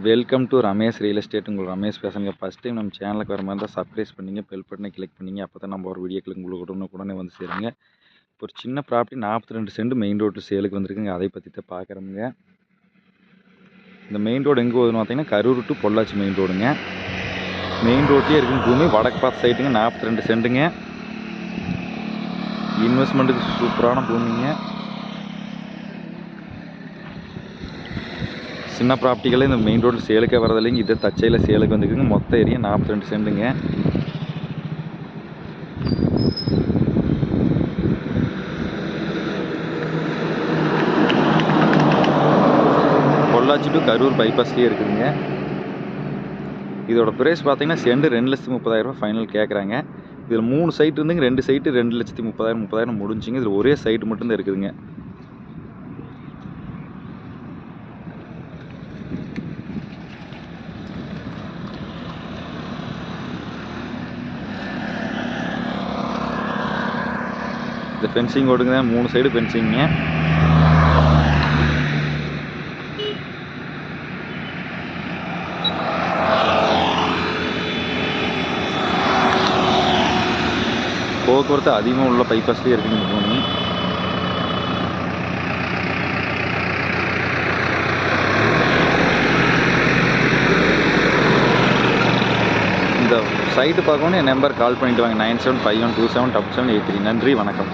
Welcome to Ramesh real estate. உங்கள் ரமேஷ் பேசுங்க. First time நம்ம சேனலுக்கு வர மாதிரி தான் சப்ஸ்கிரைப் பண்ணிங்க, பெல் பட்டனை கிளிக் பண்ணிங்க. அப்போ தான் நம்ம ஒரு வீடியோக்களுக்கு உங்களுக்கு உடனே வந்து சேருங்க. இப்போ ஒரு சின்ன ப்ராப்பர்ட்டி 42 சென்ட் மெயின் ரோட்டு சேலுக்கு வந்துருக்குங்க. அதை பற்றி தான் பார்க்குறோமுங்க. இந்த மெயின் ரோடு எங்கே போகுதுன்னு பார்த்தீங்கன்னா கரூர் டு பொள்ளாச்சி மெயின் ரோடுங்க. மெயின் ரோட்லேயே இருக்குங்க பூமி. வடக்கு பார்த்த சைட்டுங்க. 42 சென்ட்டுங்க. இன்வெஸ்ட்மெண்ட்டுக்கு சூப்பரான பூமிங்க. சின்ன ப்ராப்பர்ட்டிகளே இந்த மெயின் ரோட்டில் சேலுக்கே வரதில்லைங்க. இது தச்சையில் சேலுக்கு வந்துருக்குங்க. மொத்த ஏரியா 42 சென்ட்டுங்க. பொள்ளாச்சி டு கரூர் பைபாஸ்லேயே இருக்குதுங்க. இதோட ப்ரைஸ் பார்த்தீங்கன்னா சென்ட் 2,30,000 ஃபைனல் கேட்குறாங்க. இதில் 3 சைட் இருந்துங்க. 2 சைட்டு 2,30,000 முடிஞ்சுங்க. இதில் ஒரே சைட்டு மட்டும்தான் இருக்குதுங்க. இந்த ஃபென்சிங் ஓடுங்க. 3 சைடு ஃபென்சிங்க. போக்குவரத்து அதிகமாக உள்ள பைபாஸ்லேயே இருக்குங்க இந்த பூமி. இந்த சைட்டு பார்க்கணும் என் நம்பர் கால் பண்ணிட்டு வாங்க. 9751277783. நன்றி, வணக்கம்.